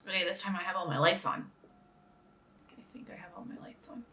Okay, this time I have all my lights on. I think I have all my lights on.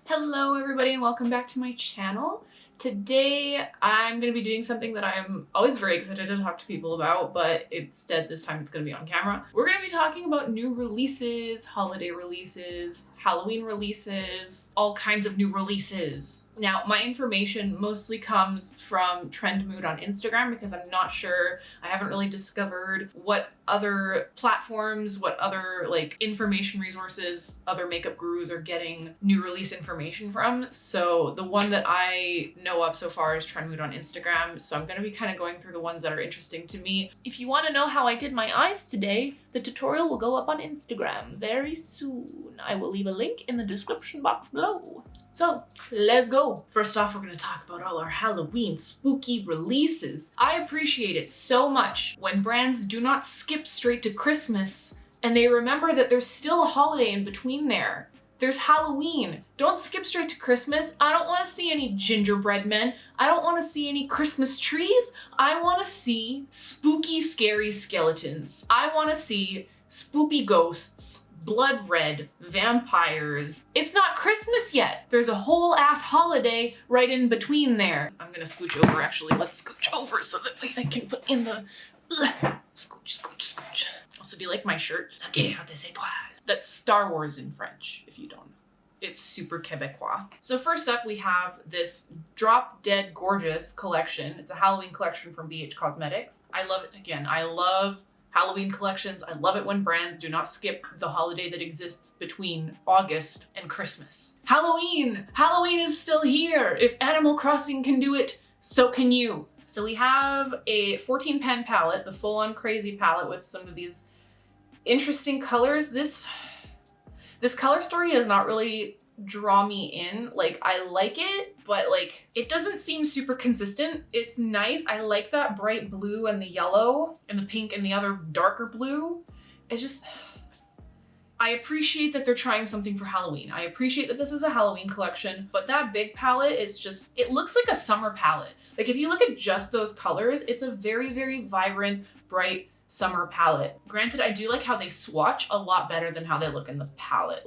Hello everybody and welcome back to my channel. Today I'm going to be doing something that I'm always very excited to talk to people about, but instead this time it's going to be on camera. We're going to be talking about new releases, holiday releases, Halloween releases, all kinds of new releases. Now, my information mostly comes from Trend Mood on Instagram because I'm not sure, I haven't really discovered what other platforms, what other information resources other makeup gurus are getting new release information from. So the one that I know of so far is Trend Mood on Instagram. So I'm going to be kind of going through the ones that are interesting to me. If you want to know how I did my eyes today, the tutorial will go up on Instagram very soon. I will leave a link in the description box below. So let's go. First off, we're going to talk about all our Halloween spooky releases. I appreciate it so much when brands do not skip straight to Christmas and they remember that there's still a holiday in between there. There's Halloween. Don't skip straight to Christmas. I don't want to see any gingerbread men. I don't want to see any Christmas trees. I want to see spooky, scary skeletons. I want to see spoopy ghosts, blood red, vampires. It's not Christmas yet. There's a whole ass holiday right in between there. I'm gonna scooch over actually. Let's scooch over so that I can put in the scooch, scooch, scooch. Also, do you like my shirt? La guerre des étoiles. That's Star Wars in French, if you don't know. It's super Quebecois. So first up, we have this Drop Dead Gorgeous collection. It's a Halloween collection from BH Cosmetics. I love it. Again, I love Halloween collections. I love it when brands do not skip the holiday that exists between August and Christmas. Halloween! Halloween is still here! If Animal Crossing can do it, so can you. So we have a 14 pan palette, the full-on crazy palette with some of these interesting colors. This color story does not really draw me in. I like it, but it doesn't seem super consistent. It's nice. I like that bright blue and the yellow and the pink and the other darker blue. I appreciate that they're trying something for Halloween. I appreciate that this is a Halloween collection, but that big palette is just, it looks like a summer palette. If you look at just those colors, it's a very, very vibrant, bright summer palette. Granted, I do like how they swatch a lot better than how they look in the palette.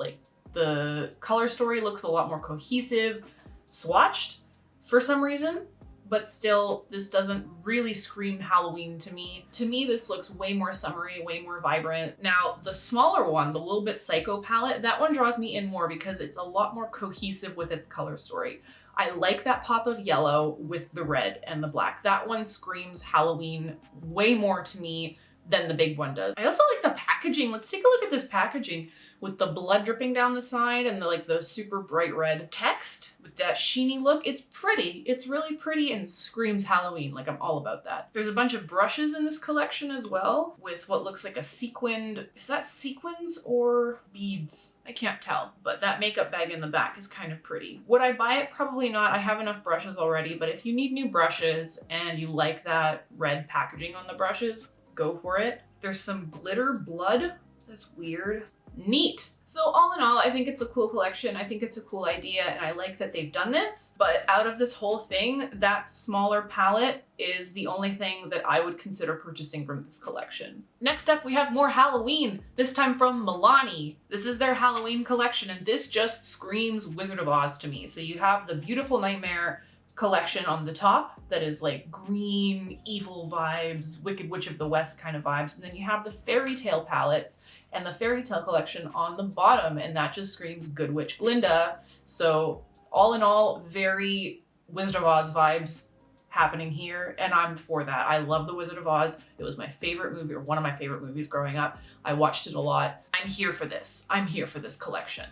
The color story looks a lot more cohesive, swatched for some reason, but still, this doesn't really scream Halloween to me. To me, this looks way more summery, way more vibrant. Now, the smaller one, the Little Bit Psycho palette, that one draws me in more because it's a lot more cohesive with its color story. I like that pop of yellow with the red and the black. That one screams Halloween way more to me than the big one does. I also like the packaging. Let's take a look at this packaging with the blood dripping down the side and the super bright red text with that sheeny look. It's pretty. It's really pretty and screams Halloween. I'm all about that. There's a bunch of brushes in this collection as well with what looks like a sequined, is that sequins or beads? I can't tell, but that makeup bag in the back is kind of pretty. Would I buy it? Probably not. I have enough brushes already, but if you need new brushes and you like that red packaging on the brushes, go for it. There's some glitter blood. That's weird. Neat. So all in all, I think it's a cool collection. I think it's a cool idea and I like that they've done this, but out of this whole thing, that smaller palette is the only thing that I would consider purchasing from this collection. Next up, we have more Halloween, this time from Milani. This is their Halloween collection and this just screams Wizard of Oz to me. So you have the Beautiful Nightmare collection on the top that is green, evil vibes, Wicked Witch of the West kind of vibes. And then you have the fairy tale palettes and the fairy tale collection on the bottom, and that just screams Good Witch Glinda. So all in all, very Wizard of Oz vibes happening here, and I'm for that. I love the Wizard of Oz. It was my favorite movie, or one of my favorite movies growing up. I watched it a lot. I'm here for this. I'm here for this collection.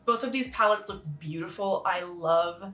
Both of these palettes look beautiful. I love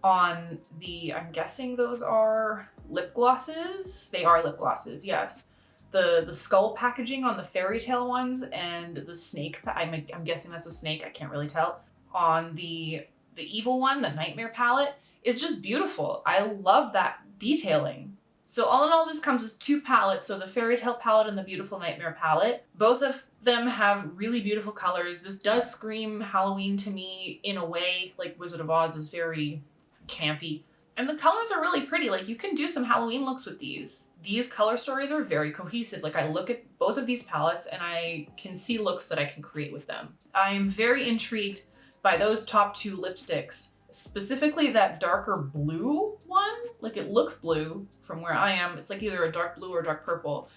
on the, I'm guessing those are lip glosses. They are lip glosses, yes. The skull packaging on the fairy tale ones and the snake, I'm guessing that's a snake, I can't really tell. On the evil one, the Nightmare palette, is just beautiful. I love that detailing. So all in all, this comes with two palettes, so the fairy tale palette and the Beautiful Nightmare palette. Both of them have really beautiful colors. This does scream Halloween to me in a way. Wizard of Oz is very campy. And the colors are really pretty. Like you can do some Halloween looks with these. These color stories are very cohesive. Like I look at both of these palettes and I can see looks that I can create with them. I'm very intrigued by those top two lipsticks, specifically that darker blue one. Like it looks blue from where I am. It's like either a dark blue or dark purple,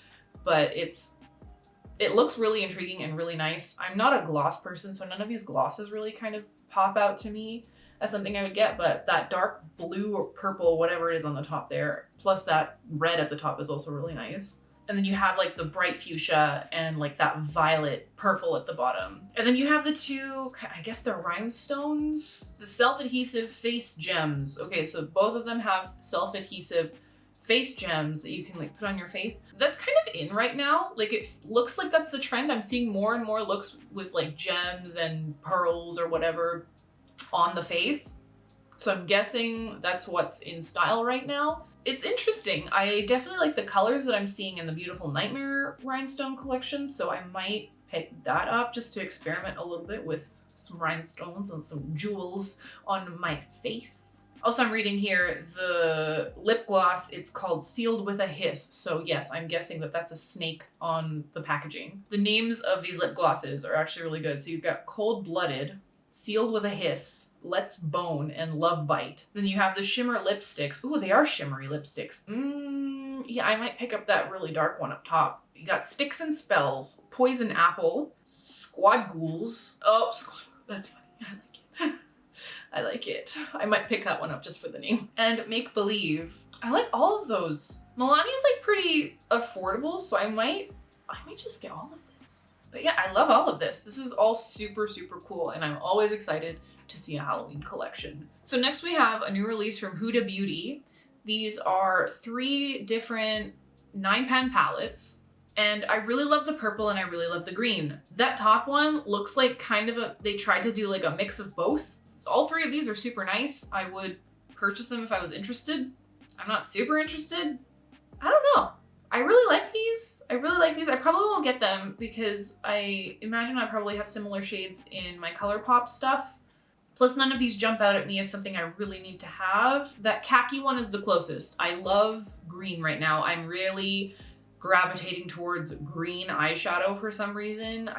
but it looks really intriguing and really nice. I'm not a gloss person, so none of these glosses really kind of pop out to me as something I would get, but that dark blue or purple, whatever it is on the top there, plus that red at the top is also really nice. And then you have like the bright fuchsia and like that violet purple at the bottom. And then you have the two, I guess they're rhinestones, the self-adhesive face gems. Okay, so both of them have self-adhesive face gems that you can like put on your face. That's kind of in right now. Like it looks like that's the trend. I'm seeing more and more looks with like gems and pearls or whatever on the face. So I'm guessing that's what's in style right now. It's interesting. I definitely like the colors that I'm seeing in the Beautiful Nightmare rhinestone collection, so I might pick that up just to experiment a little bit with some rhinestones and some jewels on my face. Also, I'm reading here the lip gloss, it's called Sealed with a Hiss. So yes, I'm guessing that that's a snake on the packaging. The names of these lip glosses are actually really good. So you've got Cold Blooded, Sealed with a Hiss, Let's Bone, and Love Bite. Then you have the shimmer lipsticks. Ooh, they are shimmery lipsticks. Yeah, I might pick up that really dark one up top. You got Sticks and Spells, Poison Apple, Squad Ghouls. Oh, that's funny. I like it. I like it. I might pick that one up just for the name. And Make Believe. I like all of those. Milani is like pretty affordable, so I might just get all of this. But yeah, I love all of this. This is all super, super cool, and I'm always excited to see a Halloween collection. So next we have a new release from Huda Beauty. These are 3 different 9-pan palettes, and I really love the purple and I really love the green. That top one looks like kind of they tried to do like a mix of both. All 3 of these are super nice. I would purchase them if I was interested. I'm not super interested. I don't know. I really like these. I probably won't get them because I imagine I probably have similar shades in my ColourPop stuff. Plus, none of these jump out at me as something I really need to have. That khaki one is the closest. I love green right now. I'm really gravitating towards green eyeshadow for some reason.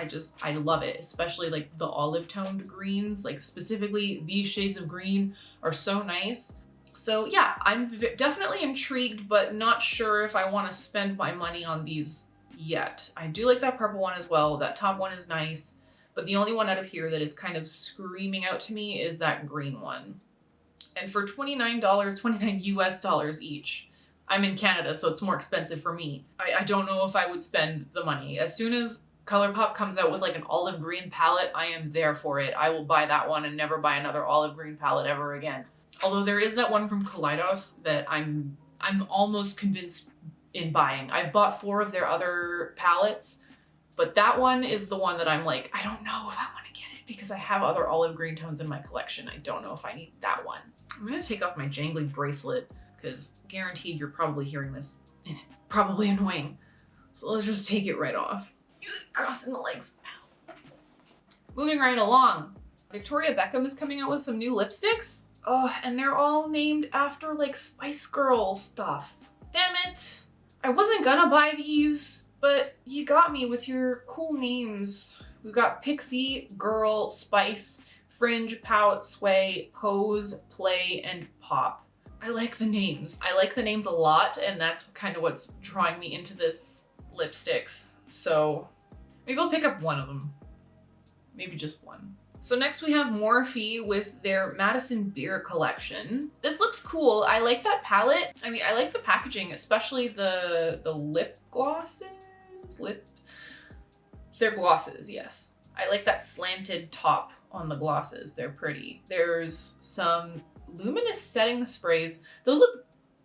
I love it, especially like the olive toned greens, like specifically these shades of green are so nice. So yeah, I'm definitely intrigued, but not sure if I want to spend my money on these yet. I do like that purple one as well. That top one is nice, but the only one out of here that is kind of screaming out to me is that green one. And for $29 US dollars each. I'm in Canada, so it's more expensive for me. I don't know if I would spend the money. As soon as ColourPop comes out with like an olive green palette, I am there for it. I will buy that one and never buy another olive green palette ever again. Although there is that one from Kaleidos that I'm almost convinced in buying. I've bought 4 of their other palettes, but that one is the one that I'm like, I don't know if I want to get it because I have other olive green tones in my collection. I don't know if I need that one. I'm gonna take off my jangly bracelet because guaranteed you're probably hearing this and it's probably annoying. So let's just take it right off. Crossing the legs now. Moving right along. Victoria Beckham is coming out with some new lipsticks. Oh, and they're all named after like Spice Girl stuff. Damn it. I wasn't gonna buy these, but you got me with your cool names. We've got Pixie, Girl, Spice, Fringe, Pout, Sway, Pose, Play, and Pop. I like the names. I like the names a lot, and that's kind of what's drawing me into this lipsticks. So maybe I'll pick up one of them. Maybe just one. So next we have Morphe with their Madison Beer collection. This looks cool. I like that palette. I mean, I like the packaging, especially the lip glosses. They're glosses, yes. I like that slanted top on the glosses. They're pretty. There's some luminous setting sprays. Those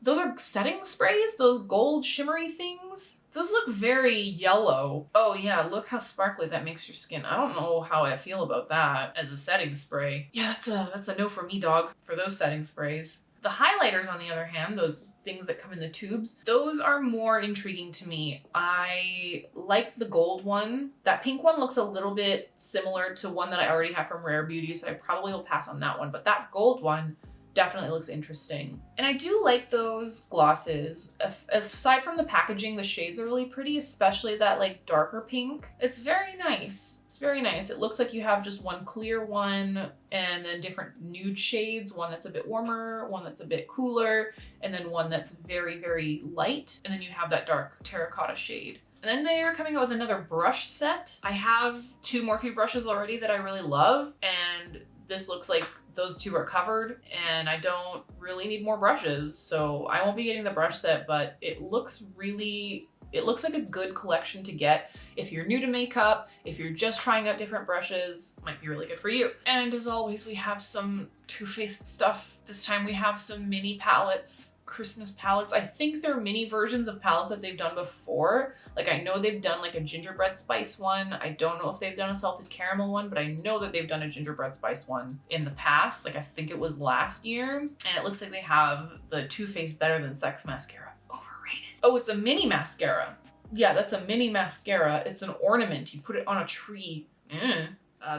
are setting sprays? Those gold shimmery things? Those look very yellow. Oh yeah, look how sparkly that makes your skin. I don't know how I feel about that as a setting spray. Yeah, that's a no for me, dog, for those setting sprays. The highlighters, on the other hand, those things that come in the tubes, those are more intriguing to me. I like the gold one. That pink one looks a little bit similar to one that I already have from Rare Beauty, so I probably will pass on that one. But that gold one definitely looks interesting. And I do like those glosses. Aside from the packaging, the shades are really pretty, especially that like darker pink. It's very nice. It's very nice. It looks like you have just one clear one and then different nude shades, one that's a bit warmer, one that's a bit cooler, and then one that's very, very light. And then you have that dark terracotta shade. And then they're coming out with another brush set. I have 2 Morphe brushes already that I really love, and this looks like those 2 are covered, and I don't really need more brushes, so I won't be getting the brush set, but it looks like a good collection to get if you're new to makeup, if you're just trying out different brushes, might be really good for you. And as always, we have some Too Faced stuff. This time we have some mini palettes. Christmas palettes. I think they're mini versions of palettes that they've done before. Like I know they've done like a gingerbread spice one. I don't know if they've done a salted caramel one, but I know that they've done a gingerbread spice one in the past. Like I think it was last year. And it looks like they have the Too Faced Better Than Sex mascara. Overrated. Oh, it's a mini mascara. Yeah, that's a mini mascara. It's an ornament. You put it on a tree.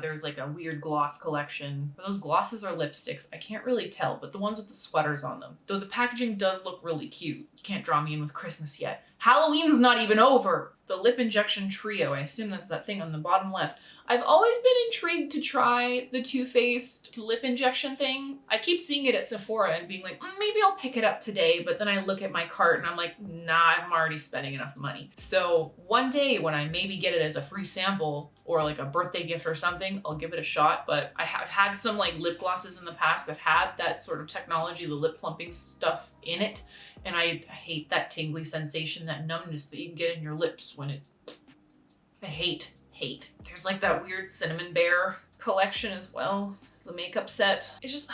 There's like a weird gloss collection. Those glosses are lipsticks. I can't really tell, but the ones with the sweaters on them. Though the packaging does look really cute. You can't draw me in with Christmas yet. Halloween's not even over. The lip injection trio. I assume that's that thing on the bottom left. I've always been intrigued to try the Too Faced lip injection thing. I keep seeing it at Sephora and being like, maybe I'll pick it up today. But then I look at my cart and I'm like, nah, I'm already spending enough money. So one day when I maybe get it as a free sample or like a birthday gift or something, I'll give it a shot. But I have had some like lip glosses in the past that had that sort of technology, the lip plumping stuff in it. And I hate that tingly sensation, that numbness that you get in your lips when it, I hate. There's like that weird cinnamon bear collection as well, the makeup set. It just,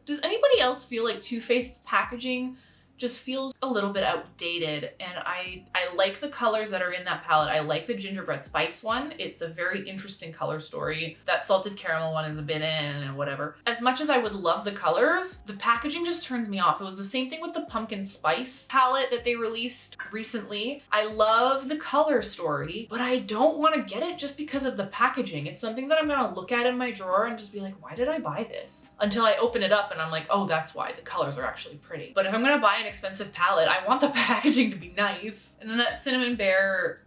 does anybody else feel like Too Faced's packaging just feels a little bit outdated? And I like the colors that are in that palette. I like the gingerbread spice one. It's a very interesting color story. That salted caramel one is a bit in and whatever. As much as I would love the colors, the packaging just turns me off. It was the same thing with the pumpkin spice palette that they released recently. I love the color story, but I don't want to get it just because of the packaging. It's something that I'm gonna look at in my drawer and just be like, why did I buy this? Until I open it up and I'm like, oh, that's why. The colors are actually pretty. But if I'm gonna buy an expensive palette, I want the packaging to be nice. And then that cinnamon bear,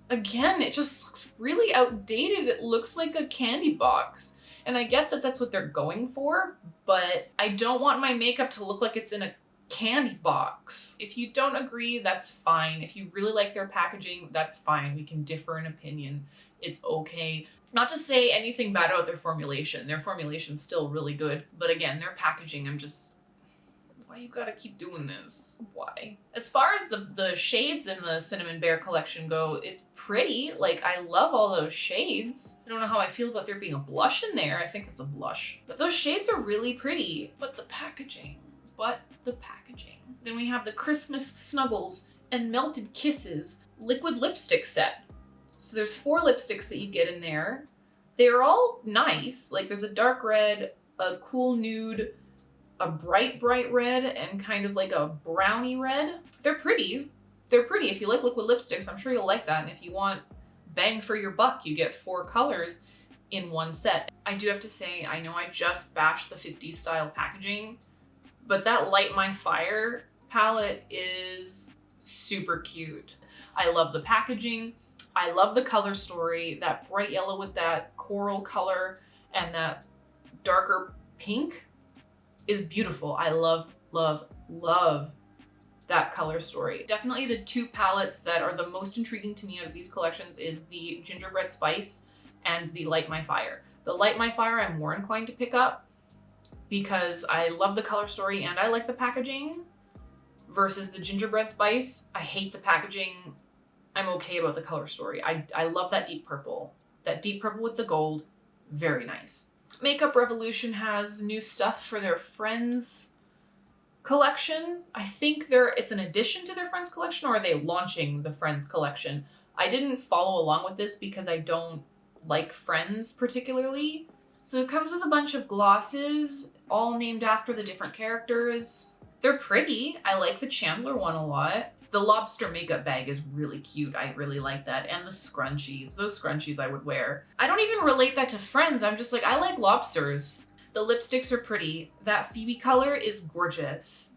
again, it just looks really outdated. It looks like a candy box. And I get that that's what they're going for, but I don't want my makeup to look like it's in a candy box. If you don't agree, that's fine. If you really like their packaging, that's fine. We can differ in opinion. It's okay. Not to say anything bad about their formulation. Their formulation's still really good. But again, their packaging, I'm just, why you gotta keep doing this? Why? As far as the shades in the Cinnamon Bear collection go, it's pretty. Like, I love all those shades. I don't know how I feel about there being a blush in there. I think it's a blush. But those shades are really pretty. But the packaging. Then we have the Christmas Snuggles and Melted Kisses liquid lipstick set. So there's 4 lipsticks that you get in there. They're all nice. Like, there's a dark red, a cool nude, a bright red, and kind of like a brownie red. They're pretty. If you like liquid lipsticks, I'm sure you'll like that. And if you want bang for your buck, you get 4 colors in one set. I do have to say, I know I just bashed the 50s style packaging, but that Light My Fire palette is super cute. I love the packaging. I love the color story. That bright yellow with that coral color and that darker pink is beautiful. I love that color story. Definitely the 2 palettes that are the most intriguing to me out of these collections is the Gingerbread Spice and the Light My Fire. The Light My Fire I'm more inclined to pick up because I love the color story and I like the packaging, versus the Gingerbread Spice. I hate the packaging. I'm okay about the color story. I love that deep purple. That deep purple with the gold, very nice. Makeup Revolution has new stuff for their Friends collection. I think it's an addition to their Friends collection, or are they launching the Friends collection? I didn't follow along with this because I don't like Friends particularly. So it comes with a bunch of glosses, all named after the different characters. They're pretty. I like the Chandler one a lot. The lobster makeup bag is really cute. I really like that. And the scrunchies. Those scrunchies I would wear. I don't even relate that to Friends. I'm just like, I like lobsters. The lipsticks are pretty. That Phoebe color is gorgeous.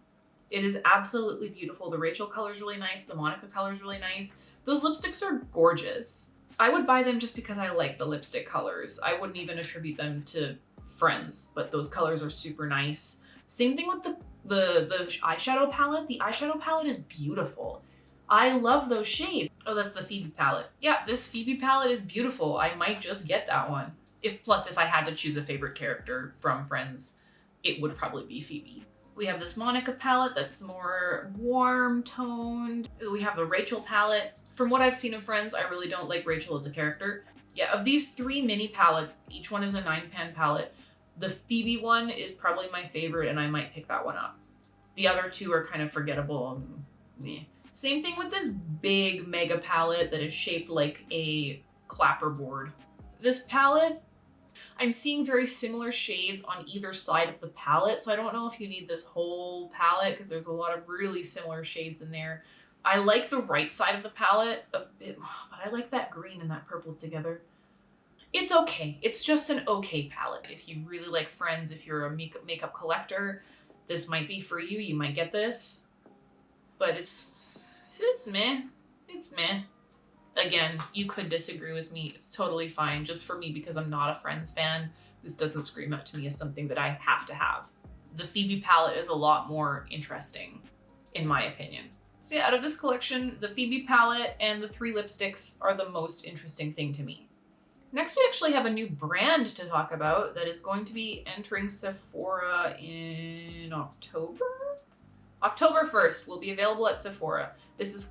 It is absolutely beautiful. The Rachel color is really nice. The Monica color is really nice. Those lipsticks are gorgeous. I would buy them just because I like the lipstick colors. I wouldn't even attribute them to friends, but those colors are super nice. Same thing with the eyeshadow palette. The eyeshadow palette is beautiful. I love those shades. Oh, that's the Phoebe palette. Yeah, this Phoebe palette is beautiful. I might just get that one. If I had to choose a favorite character from Friends, it would probably be Phoebe. We have this Monica palette that's more warm toned. We have the Rachel palette. From what I've seen of Friends, I really don't like Rachel as a character. Yeah, of these 3 mini palettes, each one is a 9-pan palette. The Phoebe one is probably my favorite, and I might pick that one up. The other 2 are kind of forgettable and meh. Same thing with this big mega palette that is shaped like a clapperboard. This palette, I'm seeing very similar shades on either side of the palette, so I don't know if you need this whole palette because there's a lot of really similar shades in there. I like the right side of the palette a bit, but I like that green and that purple together. It's okay. It's just an okay palette. If you really like Friends, if you're a makeup collector, this might be for you. You might get this, but it's meh. It's meh. Again, you could disagree with me. It's totally fine. Just for me, because I'm not a Friends fan, this doesn't scream out to me as something that I have to have. The Phoebe palette is a lot more interesting, in my opinion. So yeah, out of this collection, the Phoebe palette and the 3 lipsticks are the most interesting thing to me. Next, we actually have a new brand to talk about that is going to be entering Sephora in October? October 1st will be available at Sephora. This is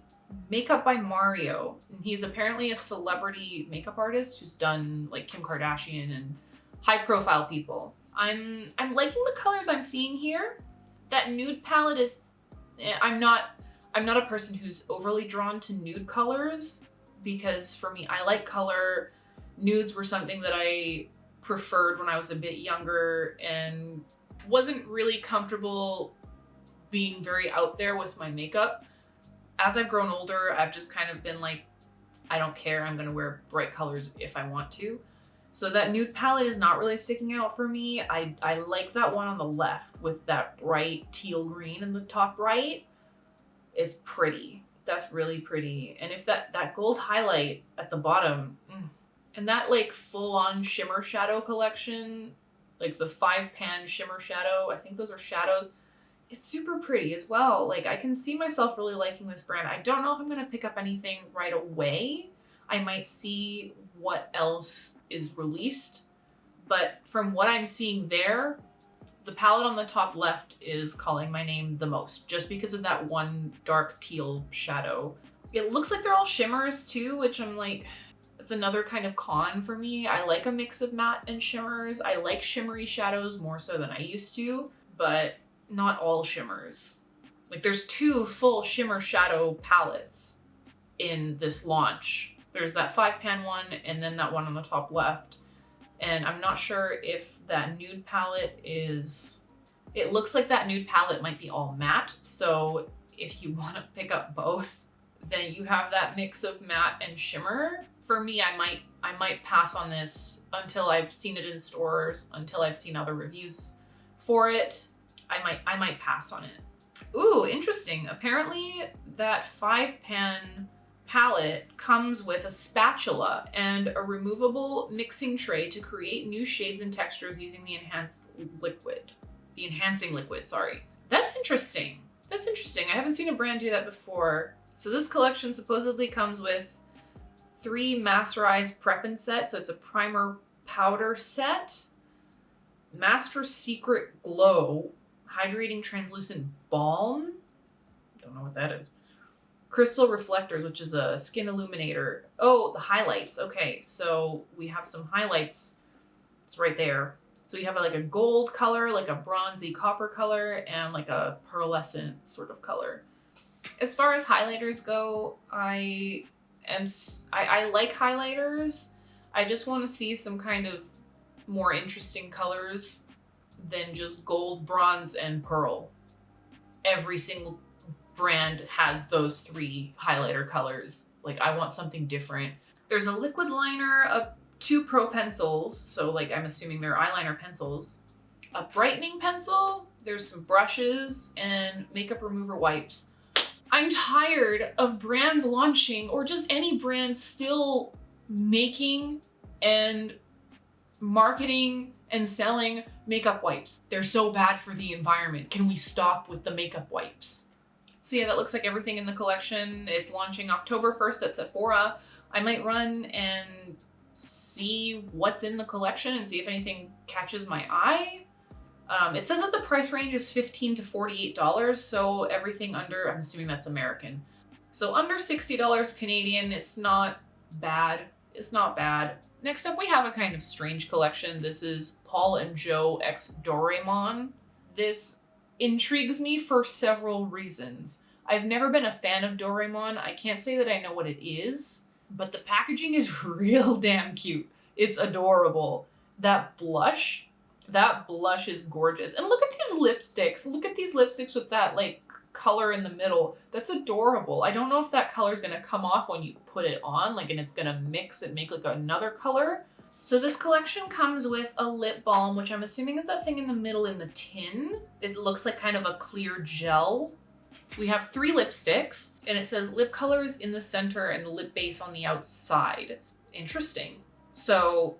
Makeup by Mario. And he's apparently a celebrity makeup artist who's done like Kim Kardashian and high-profile people. I'm liking the colors I'm seeing here. That nude palette is... I'm not a person who's overly drawn to nude colors because for me, I like color. Nudes were something that I preferred when I was a bit younger and wasn't really comfortable being very out there with my makeup. As I've grown older, I've just kind of been like, I don't care. I'm going to wear bright colors if I want to. So that nude palette is not really sticking out for me. I like that one on the left with that bright teal green in the top right. It's pretty. That's really pretty. And if that gold highlight at the bottom, and that like full-on shimmer shadow collection, like the 5-pan shimmer shadow, I think those are shadows. It's super pretty as well. Like I can see myself really liking this brand. I don't know if I'm going to pick up anything right away. I might see what else is released. But from what I'm seeing there, the palette on the top left is calling my name the most, just because of that one dark teal shadow. It looks like they're all shimmers too, which I'm like, it's another kind of con for me. I like a mix of matte and shimmers. I like shimmery shadows more so than I used to, but not all shimmers. Like there's 2 full shimmer shadow palettes in this launch. There's that 5-pan one and then that one on the top left. And I'm not sure if that nude palette is... It looks like that nude palette might be all matte. So if you want to pick up both, then you have that mix of matte and shimmer. For me, I might pass on this until I've seen it in stores, until I've seen other reviews for it. I might pass on it. Ooh, interesting. Apparently that 5-pan palette comes with a spatula and a removable mixing tray to create new shades and textures using the enhancing liquid, sorry. That's interesting. That's interesting. I haven't seen a brand do that before. So this collection supposedly comes with 3 masterized prep-in sets. So it's a primer powder set, Master Secret Glow, hydrating translucent balm. Don't know what that is. Crystal reflectors, which is a skin illuminator. Oh, the highlights. Okay, so we have some highlights. It's right there. So you have like a gold color, like a bronzy copper color, and like a pearlescent sort of color. As far as highlighters go, I like highlighters. I just want to see some kind of more interesting colors than just gold, bronze, and pearl. Every single brand has those 3 highlighter colors. Like I want something different. There's a liquid liner, 2 pro pencils. So like I'm assuming they're eyeliner pencils. a brightening pencil, there's some brushes, and makeup remover wipes. I'm tired of brands launching, or just any brand still making and marketing and selling makeup wipes. They're so bad for the environment. Can we stop with the makeup wipes? So yeah, that looks like everything in the collection. It's launching October 1st at Sephora. I might run and see what's in the collection and see if anything catches my eye. It says that the price range is $15 to $48, so everything under, I'm assuming that's American. So under $60 Canadian, it's not bad. It's not bad. Next up, we have a kind of strange collection. This is Paul and Joe x Doraemon. This intrigues me for several reasons. I've never been a fan of Doraemon. I can't say that I know what it is, but the packaging is real damn cute. It's adorable. That blush is gorgeous. And look at these lipsticks. Look at these lipsticks with that like color in the middle. That's adorable. I don't know if that color is gonna come off when you put it on, like, and it's gonna mix and make like another color. So this collection comes with a lip balm, which I'm assuming is that thing in the middle in the tin. It looks like kind of a clear gel. We have 3 lipsticks, and it says lip colors in the center and the lip base on the outside. Interesting. So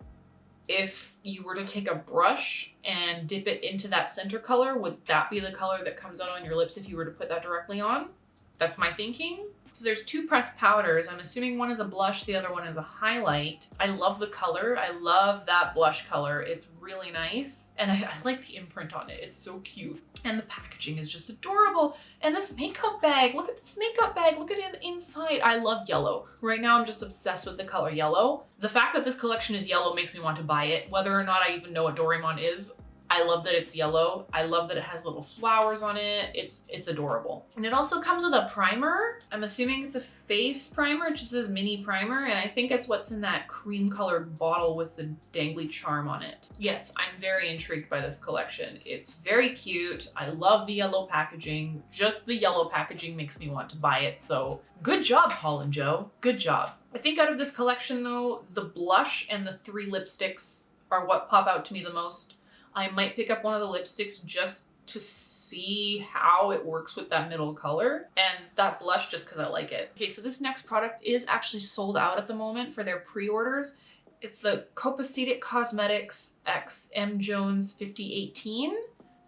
if you were to take a brush and dip it into that center color, would that be the color that comes out on your lips if you were to put that directly on? That's my thinking. So there's 2 pressed powders. I'm assuming one is a blush, the other one is a highlight. I love the color. I love that blush color. It's really nice. And I like the imprint on it. It's so cute. And the packaging is just adorable. And this makeup bag, look at this makeup bag. Look at it inside. I love yellow. Right now I'm just obsessed with the color yellow. The fact that this collection is yellow makes me want to buy it, whether or not I even know what Doraemon is. I love that it's yellow. I love that it has little flowers on it. It's adorable. And it also comes with a primer. I'm assuming it's a face primer. It just says mini primer. And I think it's what's in that cream colored bottle with the dangly charm on it. Yes, I'm very intrigued by this collection. It's very cute. I love the yellow packaging. Just the yellow packaging makes me want to buy it. So good job, Paul and Joe. Good job. I think out of this collection though, the blush and the 3 lipsticks are what pop out to me the most. I might pick up one of the lipsticks just to see how it works with that middle color, and that blush just because I like it. Okay, so this next product is actually sold out at the moment for their pre-orders. It's the Copacetic Cosmetics X M Jones 5018.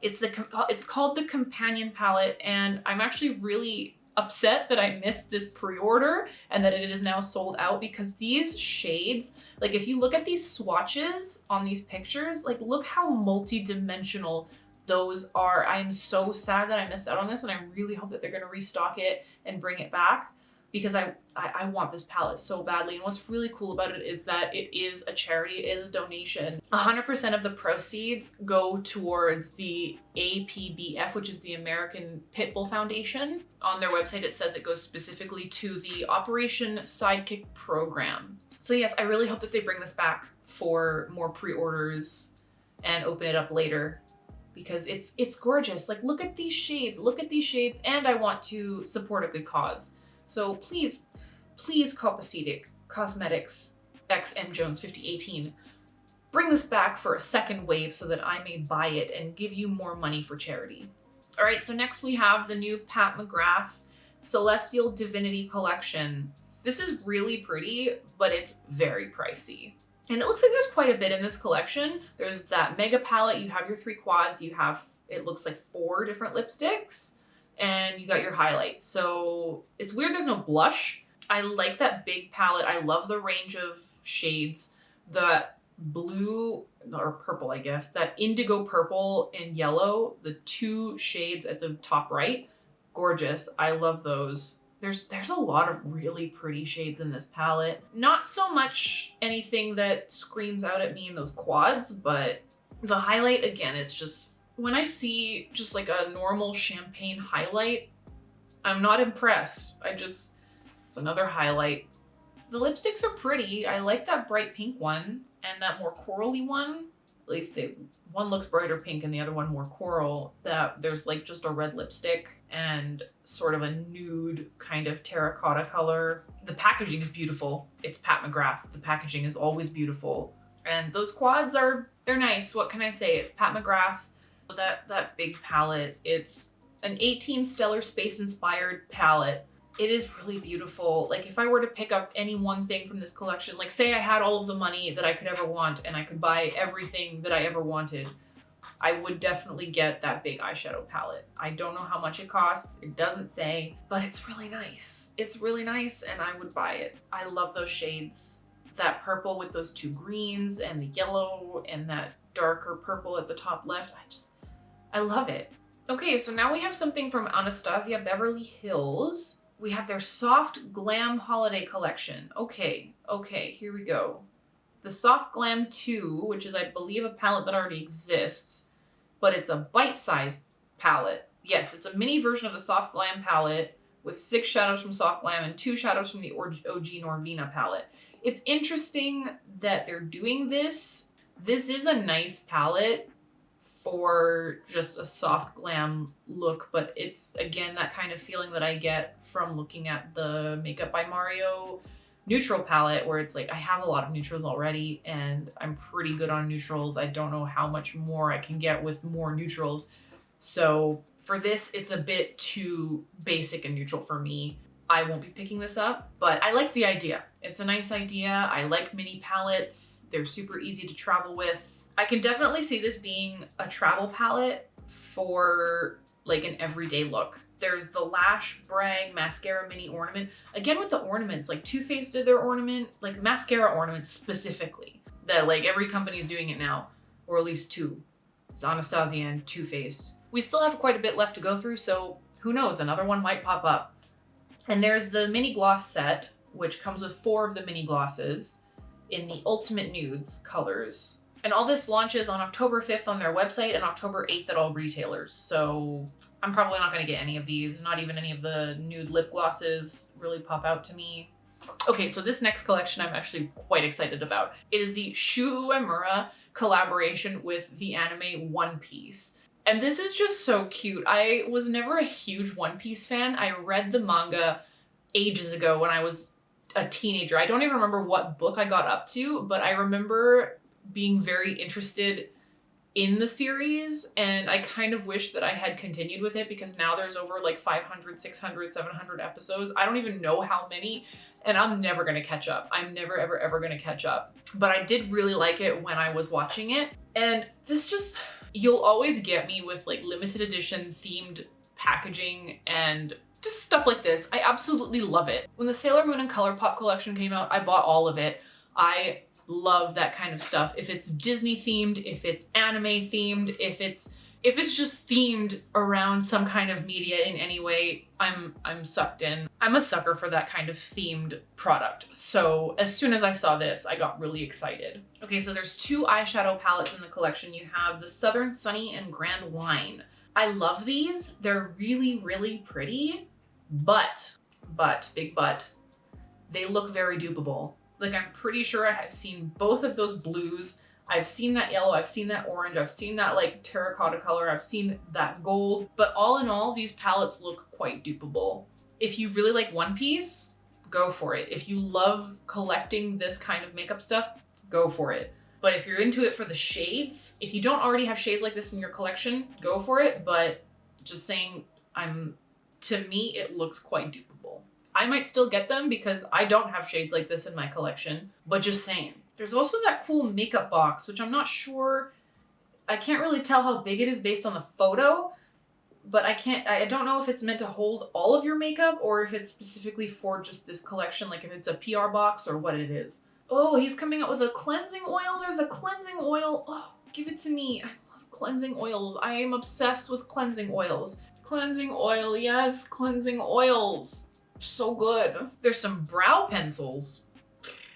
It's called the Companion Palette, and I'm actually really upset that I missed this pre-order and that it is now sold out, because these shades, like if you look at these swatches on these pictures, like look how multi-dimensional those are. I'm so sad that I missed out on this, and I really hope that they're going to restock it and bring it back, because I want this palette so badly. And what's really cool about it is that it is a charity, it is a donation. 100% of the proceeds go towards the APBF, which is the American Pitbull Foundation. On their website, it says it goes specifically to the Operation Sidekick program. So yes, I really hope that they bring this back for more pre-orders and open it up later, because it's gorgeous. Like look at these shades, and I want to support a good cause. So please, Copacetic Cosmetics X M Jones 5018, bring this back for a second wave so that I may buy it and give you more money for charity. All right, so next we have the new Pat McGrath Celestial Divinity collection. This is really pretty, but it's very pricey. And it looks like there's quite a bit in this collection. There's that mega palette, you have your 3 quads, you have, it looks like 4 different lipsticks, and you got your highlights. So it's weird there's no blush. I like that big palette. I love the range of shades. The blue, or purple, I guess, that indigo purple and yellow, the 2 shades at the top right, gorgeous. I love those. There's a lot of really pretty shades in this palette. Not so much anything that screams out at me in those quads, but the highlight, again, is just, when I see just like a normal champagne highlight, I'm not impressed. It's another highlight. The lipsticks are pretty. I like that bright pink one and that more corally one. At least one looks brighter pink and the other one more coral. That there's like just a red lipstick and sort of a nude kind of terracotta color. The packaging is beautiful. It's Pat McGrath. The packaging is always beautiful. And those quads they're nice. What can I say? It's Pat McGrath. That big palette. It's an 18 Stellar Space inspired palette. It is really beautiful. Like if I were to pick up any one thing from this collection, like say I had all of the money that I could ever want and I could buy everything that I ever wanted, I would definitely get that big eyeshadow palette. I don't know how much it costs. It doesn't say, but it's really nice. It's really nice and I would buy it. I love those shades. That purple with those two greens and the yellow and that darker purple at the top left. I love it. Okay, so now we have something from Anastasia Beverly Hills. We have their Soft Glam Holiday Collection. Okay, here we go. The Soft Glam 2, which is, I believe, a palette that already exists, but it's a bite-sized palette. Yes, it's a mini version of the Soft Glam palette with 6 shadows from Soft Glam and 2 shadows from the OG Norvina palette. It's interesting that they're doing this. This is a nice palette for just a soft glam look, but it's again that kind of feeling that I get from looking at the Makeup by Mario neutral palette, where it's like I have a lot of neutrals already and I'm pretty good on neutrals. I don't know how much more I can get with more neutrals. So for this, it's a bit too basic and neutral for me. I won't be picking this up, but I like the idea. It's a nice idea. I like mini palettes. They're super easy to travel with. I can definitely see this being a travel palette for like an everyday look. There's the Lash Brag Mascara Mini Ornament. Again with the ornaments, like Too Faced did their ornament, like mascara ornaments specifically. That like every company's doing it now, or at least two. It's Anastasia and Too Faced. We still have quite a bit left to go through, so who knows, another one might pop up. And there's the mini gloss set, which comes with 4 of the mini glosses in the Ultimate Nudes colors. And all this launches on October 5th on their website and October 8th at all retailers. So I'm probably not going to get any of these. Not even any of the nude lip glosses really pop out to me. Okay, so this next collection I'm actually quite excited about. It is the Shu Uemura collaboration with the anime One Piece. And this is just so cute. I was never a huge One Piece fan. I read the manga ages ago when I was a teenager. I don't even remember what book I got up to, but I remember being very interested in the series, and I kind of wish that I had continued with it because now there's over like 500, 600, 700 episodes. I don't even know how many, and I'm never gonna catch up. I'm never, ever gonna catch up. But I did really like it when I was watching it, and this just, you'll always get me with like limited edition themed packaging and just stuff like this. I absolutely love it. When the Sailor Moon and ColourPop collection came out, I bought all of it. I love that kind of stuff. If it's Disney themed, if it's anime themed, if it's just themed around some kind of media in any way, I'm sucked in. I'm a sucker for that kind of themed product. So as soon as I saw this, I got really excited. Okay, so there's 2 eyeshadow palettes in the collection. You have the Southern Sunny and Grand Line. I love these. They're really, really pretty, but, big but, they look very dupable. Like, I'm pretty sure I have seen both of those blues. I've seen that yellow, I've seen that orange, I've seen that like terracotta color, I've seen that gold. But all in all, these palettes look quite dupable. If you really like One Piece, go for it. If you love collecting this kind of makeup stuff, go for it. But if you're into it for the shades, if you don't already have shades like this in your collection, go for it. But just saying, to me, it looks quite dupable. I might still get them because I don't have shades like this in my collection, but just saying. There's also that cool makeup box, which I'm not sure, I can't really tell how big it is based on the photo, but I don't know if it's meant to hold all of your makeup or if it's specifically for just this collection, like if it's a PR box or what it is. Oh, he's coming out with a cleansing oil. There's a cleansing oil. Oh, give it to me. I love cleansing oils. I am obsessed with cleansing oils. Cleansing oil, yes, cleansing oils. So good. There's some brow pencils.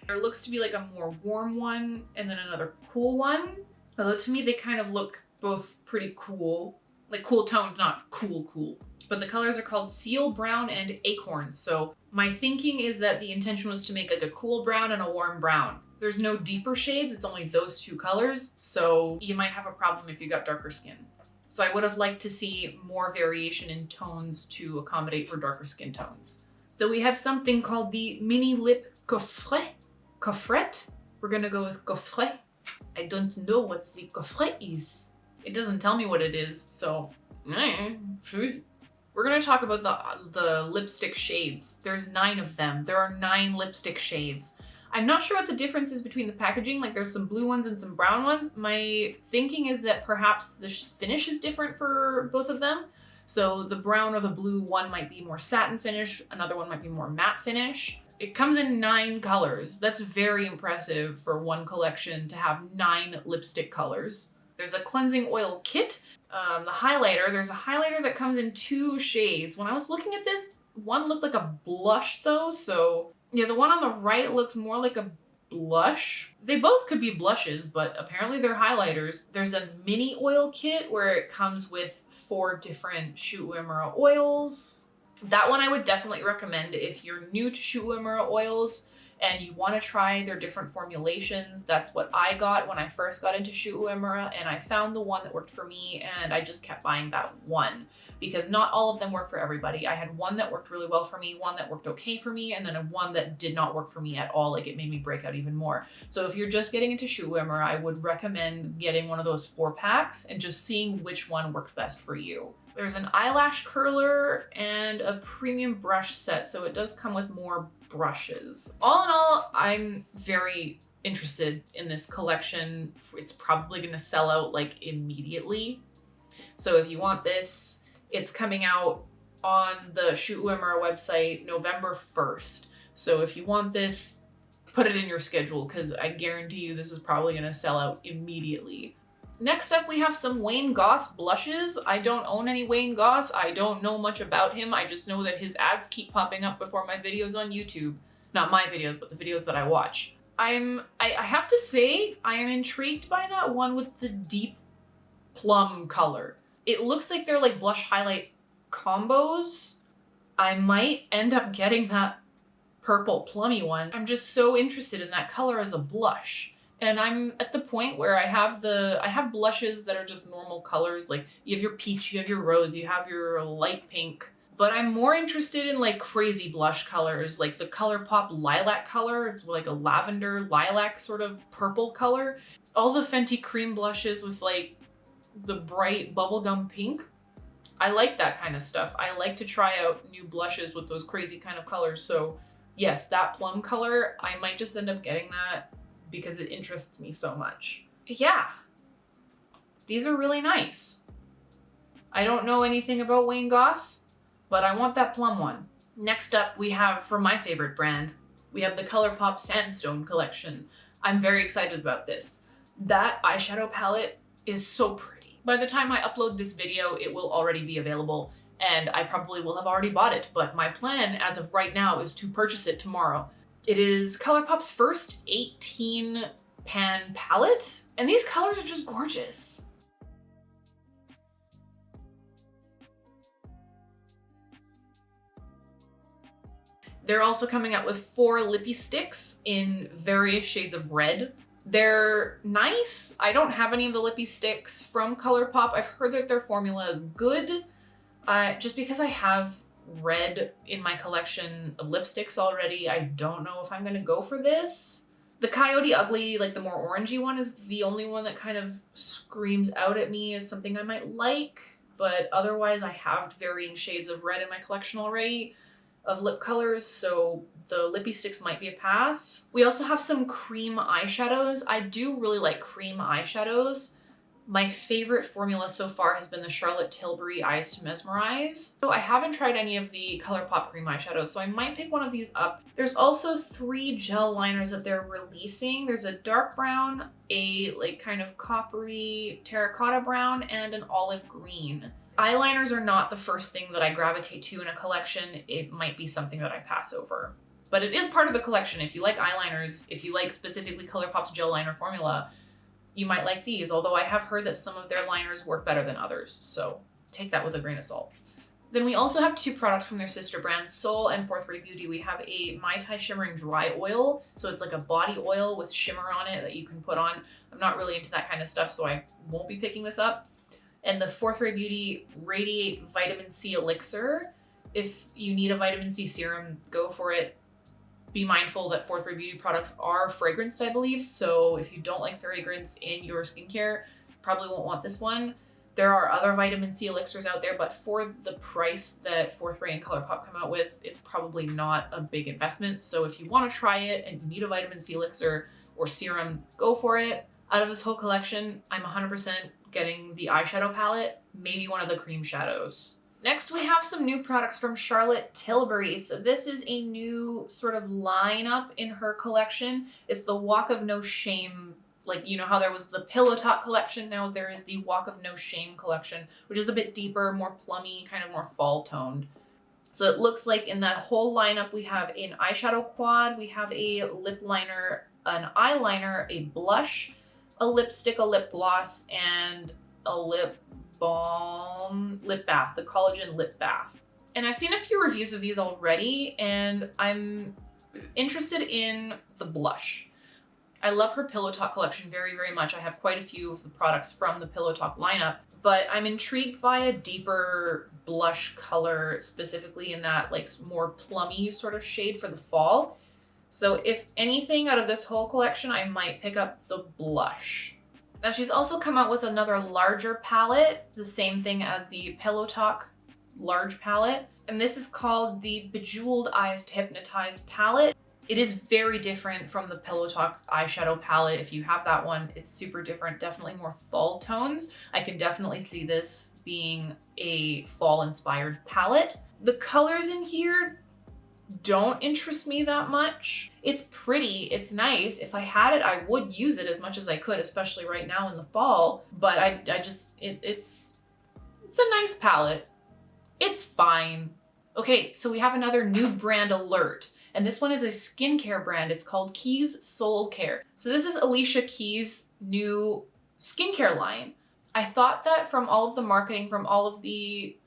There looks to be like a more warm one and then another cool one. Although to me, they kind of look both pretty cool. Like cool toned, not cool. But the colors are called Seal Brown and Acorn. So my thinking is that the intention was to make like a cool brown and a warm brown. There's no deeper shades, it's only those 2 colors. So you might have a problem if you got darker skin. So I would have liked to see more variation in tones to accommodate for darker skin tones. So we have something called the Mini Lip Coffret. We're gonna go with Coffret. I don't know what the coffret is. It doesn't tell me what it is, so. We're gonna talk about the lipstick shades. There's 9 of them. There are 9 lipstick shades. I'm not sure what the difference is between the packaging. Like there's some blue ones and some brown ones. My thinking is that perhaps the finish is different for both of them. So the brown or the blue one might be more satin finish. Another one might be more matte finish. It comes in 9 colors. That's very impressive for one collection to have 9 lipstick colors. There's a cleansing oil kit. The highlighter, there's a highlighter that comes in 2 shades. When I was looking at this, one looked like a blush though, so yeah, the one on the right looks more like a blush. They both could be blushes, but apparently they're highlighters. There's a mini oil kit where it comes with 4 different Shu Uemura oils. That one I would definitely recommend if you're new to Shu Uemura oils and you want to try their different formulations. That's what I got when I first got into Shu Uemura, and I found the one that worked for me, and I just kept buying that one because not all of them work for everybody. I had one that worked really well for me, one that worked okay for me, and then one that did not work for me at all. Like it made me break out even more. So if you're just getting into Shu Uemura, I would recommend getting one of those 4 packs and just seeing which one works best for you. There's an eyelash curler and a premium brush set, so it does come with more brushes. All in all, I'm very interested in this collection. It's probably gonna sell out like immediately. So if you want this, it's coming out on the Shu Uemura website November 1st. So if you want this, put it in your schedule because I guarantee you this is probably gonna sell out immediately. Next up, we have some Wayne Goss blushes. I don't own any Wayne Goss. I don't know much about him. I just know that his ads keep popping up before my videos on YouTube. Not my videos, but the videos that I watch. I have to say, I am intrigued by that one with the deep plum color. It looks like they're like blush highlight combos. I might end up getting that purple plummy one. I'm just so interested in that color as a blush. And I'm at the point where I have blushes that are just normal colors. Like you have your peach, you have your rose, you have your light pink. But I'm more interested in like crazy blush colors, like the ColourPop lilac color. It's like a lavender lilac sort of purple color. All the Fenty cream blushes with like the bright bubblegum pink. I like that kind of stuff. I like to try out new blushes with those crazy kind of colors. So yes, that plum color, I might just end up getting that because it interests me so much. Yeah, these are really nice. I don't know anything about Wayne Goss, but I want that plum one. Next up, we have, for my favorite brand, we have the ColourPop Sandstone collection. I'm very excited about this. That eyeshadow palette is so pretty. By the time I upload this video, it will already be available, and I probably will have already bought it, but my plan as of right now is to purchase it tomorrow. It is ColourPop's first 18 pan palette, and these colors are just gorgeous. They're also coming out with 4 lippy sticks in various shades of red. They're nice. I don't have any of the lippy sticks from ColourPop. I've heard that their formula is good, just because I have red in my collection of lipsticks already. I don't know if I'm gonna go for this. The Coyote Ugly, like the more orangey one, is the only one that kind of screams out at me as something I might like, but otherwise I have varying shades of red in my collection already of lip colors, so the lippy sticks might be a pass. We also have some cream eyeshadows. I do really like cream eyeshadows. My favorite formula so far has been the Charlotte Tilbury Eyes to Mesmerize. So I haven't tried any of the ColourPop cream eyeshadows, so I might pick one of these up. There's also 3 gel liners that they're releasing. There's a dark brown, a like kind of coppery terracotta brown, and an olive green. Eyeliners are not the first thing that I gravitate to in a collection. It might be something that I pass over. But it is part of the collection. If you like eyeliners, if you like specifically ColourPop's gel liner formula, you might like these, although I have heard that some of their liners work better than others, so take that with a grain of salt. Then we also have 2 products from their sister brands, Soul and Forthright Beauty. We have a Mai Tai Shimmering Dry Oil, so it's like a body oil with shimmer on it that you can put on. I'm not really into that kind of stuff, so I won't be picking this up. And the Forthright Beauty Radiate Vitamin C Elixir. If you need a vitamin C serum, go for it. be mindful that Fourth Ray Beauty products are fragranced, I believe. So if you don't like fragrance in your skincare, probably won't want this one. There are other vitamin C elixirs out there, but for the price that Fourth Ray and ColourPop come out with, it's probably not a big investment. So if you want to try it and you need a vitamin C elixir or serum, go for it. Out of this whole collection, I'm 100% getting the eyeshadow palette, maybe one of the cream shadows. Next, we have some new products from Charlotte Tilbury. So this is a new sort of lineup in her collection. It's the Walk of No Shame. Like, you know how there was the Pillow Talk collection? Now there is the Walk of No Shame collection, which is a bit deeper, more plummy, kind of more fall toned. So it looks like in that whole lineup, we have an eyeshadow quad, we have a lip liner, an eyeliner, a blush, a lipstick, a lip gloss, and a lip balm lip bath, the collagen lip bath. And I've seen a few reviews of these already, and I'm interested in the blush. I love her Pillow Talk collection very, very much. I have quite a few of the products from the Pillow Talk lineup, but I'm intrigued by a deeper blush color, specifically in that like more plummy sort of shade for the fall. So if anything out of this whole collection, I might pick up the blush. Now she's also come out with another larger palette, the same thing as the Pillow Talk large palette. And this is called the Bejeweled Eyes to Hypnotize palette. It is very different from the Pillow Talk eyeshadow palette. If you have that one, it's super different, definitely more fall tones. I can definitely see this being a fall inspired palette. The colors in here don't interest me that much. It's pretty, it's nice. If I had it, I would use it as much as I could, especially right now in the fall. But it's a nice palette. It's fine. Okay, so we have another new brand alert. And this one is a skincare brand. It's called Keys Soulcare. So this is Alicia Keys' new skincare line. I thought that from all of the marketing, from all of the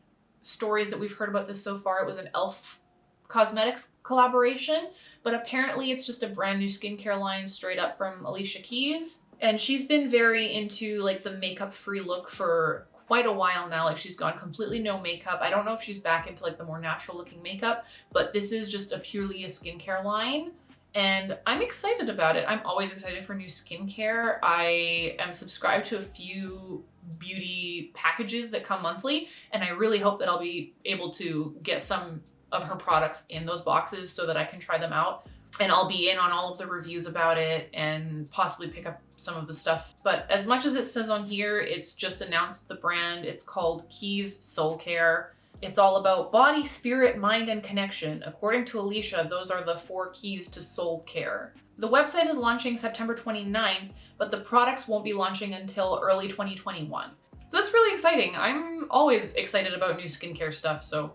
stories that we've heard about this so far, it was an e.l.f. Cosmetics collaboration, but apparently it's just a brand new skincare line straight up from Alicia Keys. And she's been very into like the makeup free look for quite a while now. Like she's gone completely no makeup. I don't know if she's back into like the more natural looking makeup, but this is just purely a skincare line. And I'm excited about it. I'm always excited for new skincare. I am subscribed to a few beauty packages that come monthly, and I really hope that I'll be able to get some of her products in those boxes so that I can try them out. And I'll be in on all of the reviews about it and possibly pick up some of the stuff. But as much as it says on here, it's just announced the brand. It's called Keys Soulcare. It's all about body, spirit, mind, and connection. According to Alicia, those are the 4 keys to soul care. The website is launching September 29th, but the products won't be launching until early 2021. So that's really exciting. I'm always excited about new skincare stuff, so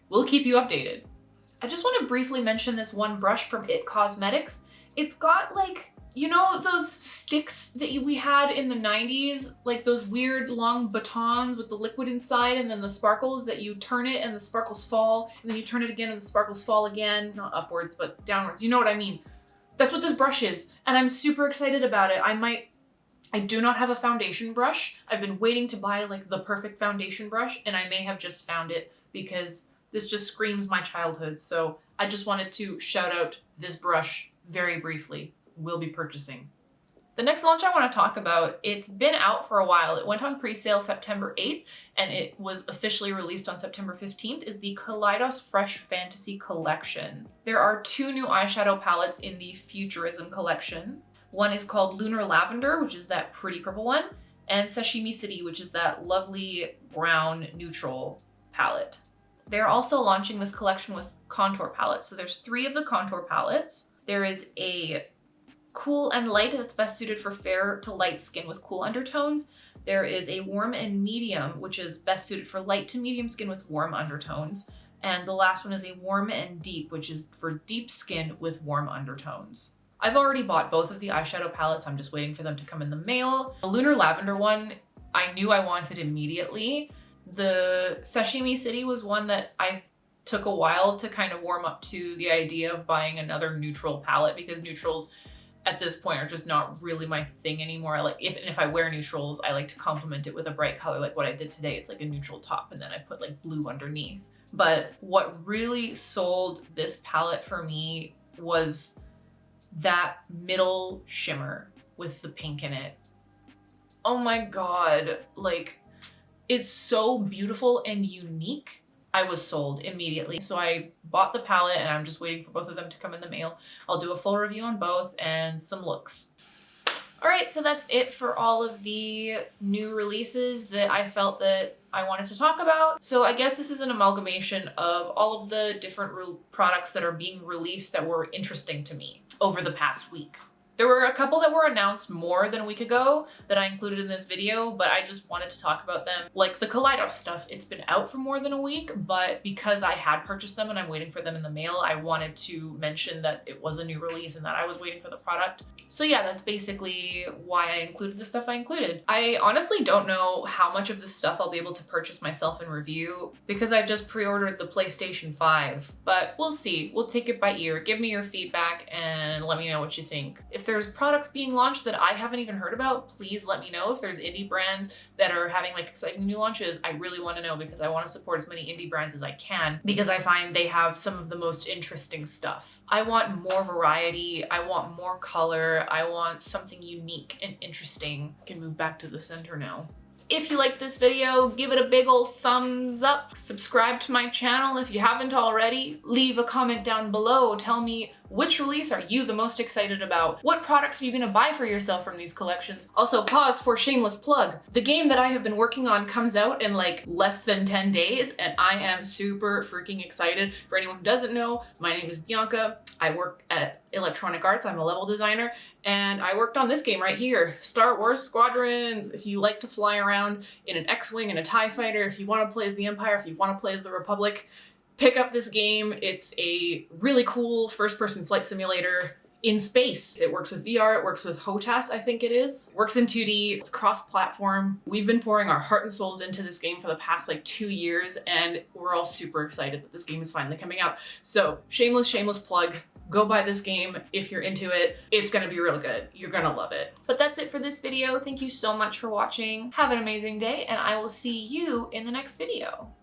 we'll keep you updated. I just want to briefly mention this one brush from IT Cosmetics. It's got like, you know those sticks that we had in the 90s? Like those weird long batons with the liquid inside and then the sparkles that you turn it and the sparkles fall, and then you turn it again and the sparkles fall again. Not upwards, but downwards. You know what I mean? That's what this brush is, and I'm super excited about it. I do not have a foundation brush. I've been waiting to buy like the perfect foundation brush, and I may have just found it because this just screams my childhood. So I just wanted to shout out this brush very briefly. Will be purchasing. The next launch I want to talk about, it's been out for a while. It went on pre-sale September 8th and it was officially released on September 15th, is the Kaleidos Fresh Fantasy Collection. There are 2 new eyeshadow palettes in the Futurism collection. One is called Lunar Lavender, which is that pretty purple one, and Sashimi City, which is that lovely brown neutral palette. They're also launching this collection with contour palettes. So there's 3 of the contour palettes. There is a Cool and Light that's best suited for fair to light skin with cool undertones. There is a Warm and Medium, which is best suited for light to medium skin with warm undertones. And the last one is a Warm and Deep, which is for deep skin with warm undertones. I've already bought both of the eyeshadow palettes. I'm just waiting for them to come in the mail. The Lunar Lavender one, I knew I wanted immediately. The Sashimi City was one that I took a while to kind of warm up to the idea of buying another neutral palette, because neutrals at this point are just not really my thing anymore. If I wear neutrals, I like to complement it with a bright color like what I did today. It's like a neutral top and then I put like blue underneath. But what really sold this palette for me was that middle shimmer with the pink in it. Oh my God, like, it's so beautiful and unique. I was sold immediately. So I bought the palette and I'm just waiting for both of them to come in the mail. I'll do a full review on both and some looks. All right, so that's it for all of the new releases that I felt that I wanted to talk about. So I guess this is an amalgamation of all of the different products that are being released that were interesting to me over the past week. There were a couple that were announced more than a week ago that I included in this video, but I just wanted to talk about them. Like the Kaleidos stuff, it's been out for more than a week, but because I had purchased them and I'm waiting for them in the mail, I wanted to mention that it was a new release and that I was waiting for the product. So yeah, that's basically why I included the stuff I included. I honestly don't know how much of this stuff I'll be able to purchase myself and review because I just pre-ordered the PlayStation 5, but we'll see. We'll take it by ear. Give me your feedback and let me know what you think. If there's products being launched that I haven't even heard about, please let me know. If there's indie brands that are having like exciting new launches, I really want to know because I want to support as many indie brands as I can because I find they have some of the most interesting stuff. I want more variety. I want more color. I want something unique and interesting. I can move back to the center now. If you liked this video, give it a big old thumbs up. Subscribe to my channel if you haven't already. Leave a comment down below. Tell me which release are you the most excited about? What products are you gonna buy for yourself from these collections? Also, pause for shameless plug. The game that I have been working on comes out in like less than 10 days and I am super freaking excited. For anyone who doesn't know, my name is Bianca. I work at Electronic Arts. I'm a level designer and I worked on this game right here, Star Wars Squadrons. If you like to fly around in an X-Wing and a TIE fighter, if you want to play as the Empire, if you want to play as the Republic, pick up this game. It's a really cool first-person flight simulator in space. It works with VR, it works with HOTAS, I think it is. It works in 2D, it's cross-platform. We've been pouring our heart and souls into this game for the past like 2 years, and we're all super excited that this game is finally coming out. So shameless plug. Go buy this game if you're into it. It's gonna be real good. You're gonna love it. But that's it for this video. Thank you so much for watching. Have an amazing day, and I will see you in the next video.